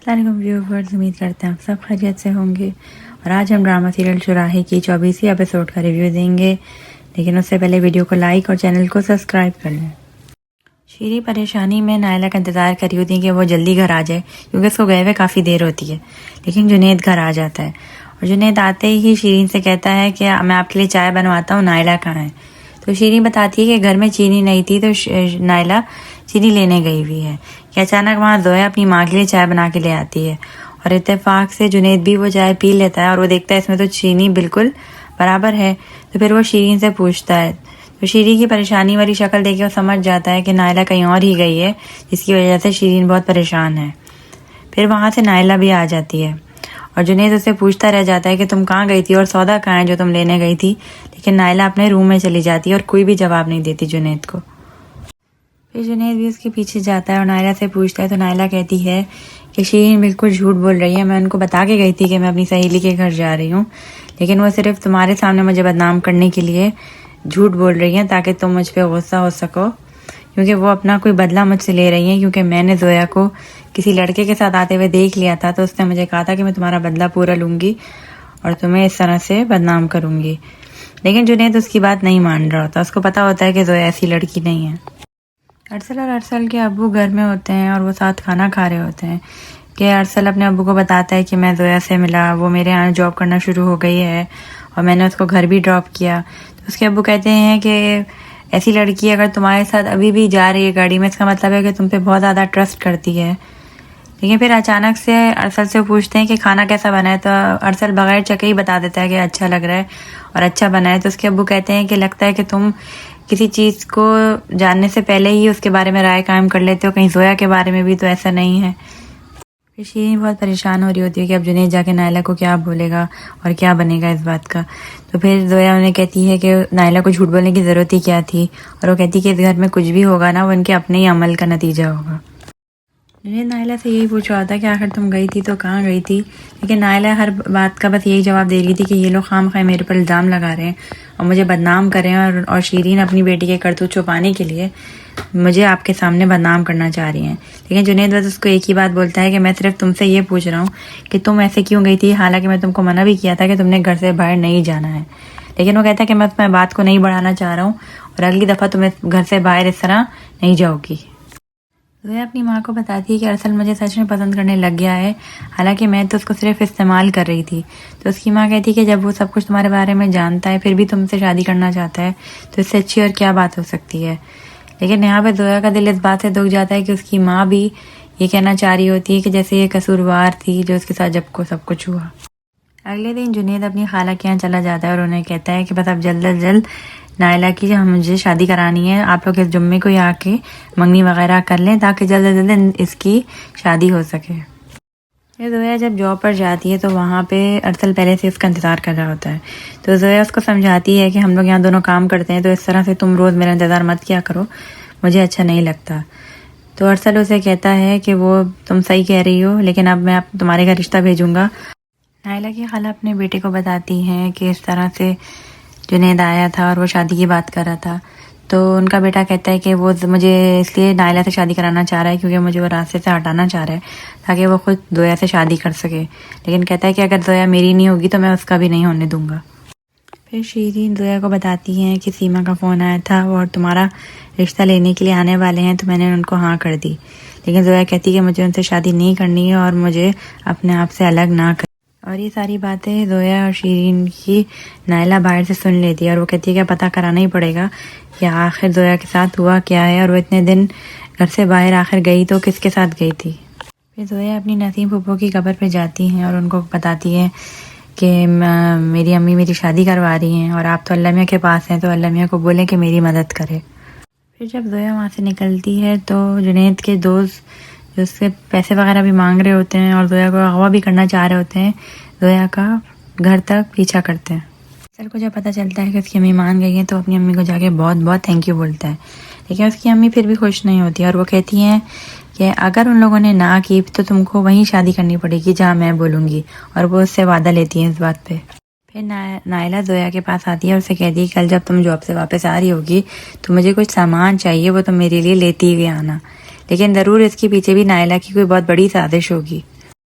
अस्सलाम व्यूवर्स, उम्मीद करते हैं आप सब खैरियत से होंगे। और आज हम ड्रामा सीरियल चुराहे की 24वीं एपिसोड का रिव्यू देंगे, लेकिन उससे पहले वीडियो को लाइक और चैनल को सब्सक्राइब कर लें। शीरी परेशानी में नायला का इंतज़ार कर रही होती है कि वो जल्दी घर आ जाए, क्योंकि उसको गए हुए काफ़ी देर होती है। लेकिन जुनैद घर आ जाता है और जुनैद आते ही शीरीन से कहता है कि मैं आपके लिए चाय बनवाता हूँ, नायला कहाँ है। तो शीरीन बताती है कि घर में चीनी नहीं थी, तो नायला चीनी लेने गई हुई है कि अचानक वहाँ जोया अपनी माँ के लिए चाय बना के ले आती है और इत्तेफाक से जुनैद भी वो चाय पी लेता है और वो देखता है इसमें तो चीनी बिल्कुल बराबर है। तो फिर वो शीरीन से पूछता है, तो शीरीन की परेशानी वाली शक्ल देख के वो समझ जाता है कि नायला कहीं और ही गई है, जिसकी वजह से शीरीन बहुत परेशान है। फिर वहाँ से नायला भी आ जाती है और जुनैद उससे पूछता रह जाता है कि तुम कहाँ गई थी और सौदा कहाँ है जो तुम लेने गई थी। लेकिन नायला अपने रूम में चली जाती है और कोई भी जवाब नहीं देती जुनैद को। फिर जुनैद भी उसके पीछे जाता है और नायला से पूछता है, तो नायला कहती है कि शीरीन बिल्कुल झूठ बोल रही है, मैं उनको बता के गई थी कि मैं अपनी सहेली के घर जा रही हूँ, लेकिन वो सिर्फ तुम्हारे सामने मुझे बदनाम करने के लिए झूठ बोल रही हैं ताकि तुम मुझ पर गुस्सा हो सको, क्योंकि वो अपना कोई बदला मुझसे ले रही हैं, क्योंकि मैंने जोया को किसी लड़के के साथ आते हुए देख लिया था, तो उसने मुझे कहा था कि मैं तुम्हारा बदला पूरा लूँगी और तुम्हें इस तरह से बदनाम करूँगी। लेकिन जुनैद उसकी बात नहीं मान रहा होता, उसको पता होता है कि जोया ऐसी लड़की नहीं है। अरसल और अरसल के अब्बू घर में होते हैं और वो साथ खाना खा रहे होते हैं कि अरसल अपने अब्बू को बताता है कि मैं जोया से मिला, वो मेरे यहाँ जॉब करना शुरू हो गई है और मैंने उसको घर भी ड्रॉप किया। तो उसके अब्बू कहते हैं कि ऐसी लड़की अगर तुम्हारे साथ अभी भी जा रही है गाड़ी में, इसका मतलब है कि तुम पे बहुत ज़्यादा ट्रस्ट करती है। लेकिन फिर अचानक से अरसल से पूछते हैं कि खाना कैसा बना है, तो अरसल बगैर चखे ही बता देता है कि अच्छा लग रहा है और अच्छा बना है। तो उसके अब्बू कहते हैं कि लगता है कि तुम किसी चीज़ को जानने से पहले ही उसके बारे में राय कायम कर लेते हो, कहीं जोया के बारे में भी तो ऐसा नहीं है। फिर शीरीन बहुत परेशान हो रही होती है कि अब जुनैद जाके नायला को क्या बोलेगा और क्या बनेगा इस बात का। तो फिर जोया उन्हें कहती है कि नायला को झूठ बोलने की ज़रूरत ही क्या थी, और वो कहती है कि इस घर में कुछ भी होगा ना, वो इनके अपने ही अमल का नतीजा होगा। जुनैद नायला से यही पूछ रहा था कि आखिर तुम गई थी तो कहाँ गई थी, लेकिन नायला हर बात का बस यही जवाब दे रही थी कि ये लोग खामखा मेरे पर इल्ज़ाम लगा रहे हैं और मुझे बदनाम कर रहे हैं, और शीरीन अपनी बेटी के करतूत छुपाने के लिए मुझे आपके सामने बदनाम करना चाह रही हैं। लेकिन जुनैद बस उसको एक ही बात बोलता है कि मैं सिर्फ तुमसे ये पूछ रहा हूँ कि तुम ऐसे क्यों गई थी, हालांकि मैं तुमको मना भी किया था कि तुमने घर से बाहर नहीं जाना है। लेकिन वो कहता है कि मैं तुम्हें बात को नहीं बढ़ाना चाह रहा हूँ और अगली दफ़ा तुम्हें घर से बाहर इस तरह नहीं जाओगी। जोया अपनी माँ को बताती है कि अरसल मुझे सच में पसंद करने लग गया है, हालांकि मैं तो उसको सिर्फ इस्तेमाल कर रही थी। तो उसकी माँ कहती है कि जब वो सब कुछ तुम्हारे बारे में जानता है फिर भी तुमसे शादी करना चाहता है, तो इससे अच्छी और क्या बात हो सकती है। लेकिन यहाँ पे जोया का दिल इस बात से दुख जाता है कि उसकी माँ भी ये कहना चाह रही होती है कि जैसे ये कसूरवार थी जो उसके साथ जब को सब कुछ हुआ। अगले दिन जुनैद अपनी खाला के यहाँ चला जाता है और उन्हें कहता है कि बस अब जल्द अज जल्द नायला की मुझे शादी करानी है, आप लोग इस जुम्मे को ही आके मंगनी वगैरह कर लें ताकि जल्द अज जल्द इसकी शादी हो सके। फिर जोया जब जॉब पर जाती है तो वहाँ पे अरसल पहले से उसका इंतज़ार कर रहा होता है। तो जोया उसको समझाती है कि हम लोग यहाँ दोनों काम करते हैं, तो इस तरह से तुम रोज़ मेरा इंतज़ार मत किया करो, मुझे अच्छा नहीं लगता। तो अरसल उसे कहता है कि वो तुम सही कह रही हो, लेकिन अब मैं तुम्हारे घर रिश्ता भेजूँगा। नायला की खाला अपने बेटे को बताती हैं कि इस तरह से जुनैद आया था और वो शादी की बात कर रहा था। तो उनका बेटा कहता है कि वो मुझे इसलिए नायला से शादी कराना चाह रहा है क्योंकि मुझे वो रास्ते से हटाना चाह रहा है ताकि वो खुद जोया से शादी कर सके। लेकिन कहता है कि अगर जोया मेरी नहीं होगी तो मैं उसका भी नहीं होने दूंगा। फिर शीरीन जोया को बताती हैं कि सीमा का फ़ोन आया था और तुम्हारा रिश्ता लेने के लिए आने वाले हैं, तो मैंने उनको हाँ कर दी। लेकिन जोया कहती है कि मुझे उनसे शादी नहीं करनी है और मुझे अपने आप से अलग ना कर। और ये सारी बातें जोया और शीरीन की नायला बाहर से सुन लेती है और वो कहती है कि पता कराना ही पड़ेगा कि आखिर जोया के साथ हुआ क्या है और वो इतने दिन घर से बाहर आखिर गई तो किसके साथ गई थी। फिर जोया अपनी नसीम फूफो की कब्र पे जाती हैं और उनको बताती है कि मेरी अम्मी मेरी शादी करवा रही हैं और आप तो अल्लाह मियाँ के पास हैं, तो अल्लाह मियाँ को बोलें कि मेरी मदद करे। फिर जब जोया वहाँ से निकलती है तो जुनैद के दोस्त जो उससे पैसे वगैरह भी मांग रहे होते हैं और जोया को अगवा भी करना चाह रहे होते हैं, जोया का घर तक पीछा करते हैं। सर को जब पता चलता है कि उसकी अम्मी मान गई है तो अपनी अम्मी को जाके बहुत बहुत थैंक यू बोलता है। लेकिन उसकी अम्मी फिर भी खुश नहीं होती और वो कहती हैं कि अगर उन लोगों ने ना की तो तुमको वहीं शादी करनी पड़ेगी जहाँ मैं बोलूँगी, और वो उससे वादा लेती हैं इस बात पे। फिर नायला जोया के पास आती है और उसे कहती है कल जब तुम जॉब से वापस आ रही होगी तो मुझे कुछ सामान चाहिए, वो तुम मेरे लिए लेती हुई आना, लेकिन ज़रूर इसके पीछे भी नायला की कोई बहुत बड़ी साजिश होगी।